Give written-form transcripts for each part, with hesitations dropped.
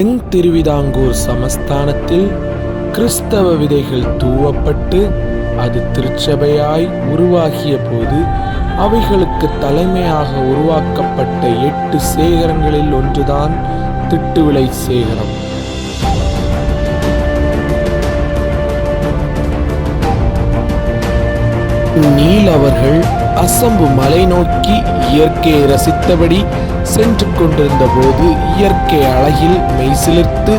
திருவிதாங்கூர் சமஸ்தானத்தில் கிறிஸ்தவ விதைகள் தூவப்பட்டு அது திருச்சபையாய் உருவாகிய போது அவைகளுக்கு தலைமையாக உருவாக்கப்பட்ட 8 சேகரங்களில் ஒன்றுதான் திட்டுவிளை சேகரம். நீல் அவர்கள் அசம்பு மலை நோக்கி இயற்கையை ரசித்தபடி சென்று கொண்டிருந்த போது இயற்கை அழகில் மெய்சிலிர்த்து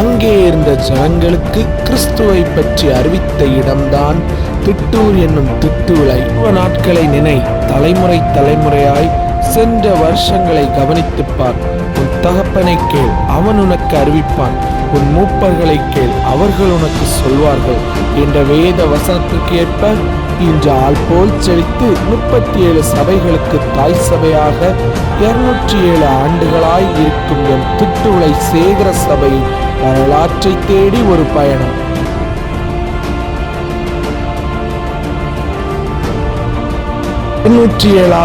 அங்கே இருந்த ஜனங்களுக்கு கிறிஸ்துவை பற்றி அறிவித்த இடம்தான் திட்டூர் என்னும் திட்டுவிளை. நாட்களை நினை, தலைமுறை தலைமுறையாய் சென்ற வருஷங்களை கவனித்துப்பார். உன் தகப்பனை கேள், அவன் உனக்கு அறிவிப்பான். உன் மூப்பர்களை கேள், அவர்கள் உனக்கு சொல்வார்கள் என்ற வேத வசனத்திற்கு ஏற்ப இன்று ஆள் போல் செழித்து 37 சபைகளுக்கு தாய் சபையாக 207 ஆண்டுகளாய் இருக்கும் எம் திட்டுவிளை சேகர சபை வரலாற்றை தேடி ஒரு பயணம்.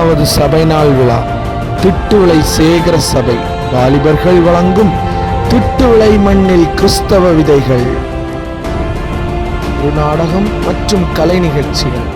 வது சபை நாள் விழா. திட்டுவிளை சேகர சபை வாலிபர்கள் வழங்கும் திட்டுவிளை மண்ணில் கிறிஸ்தவ விதைகள். ஒரு நாடகம் மற்றும் கலை நிகழ்ச்சிகள்.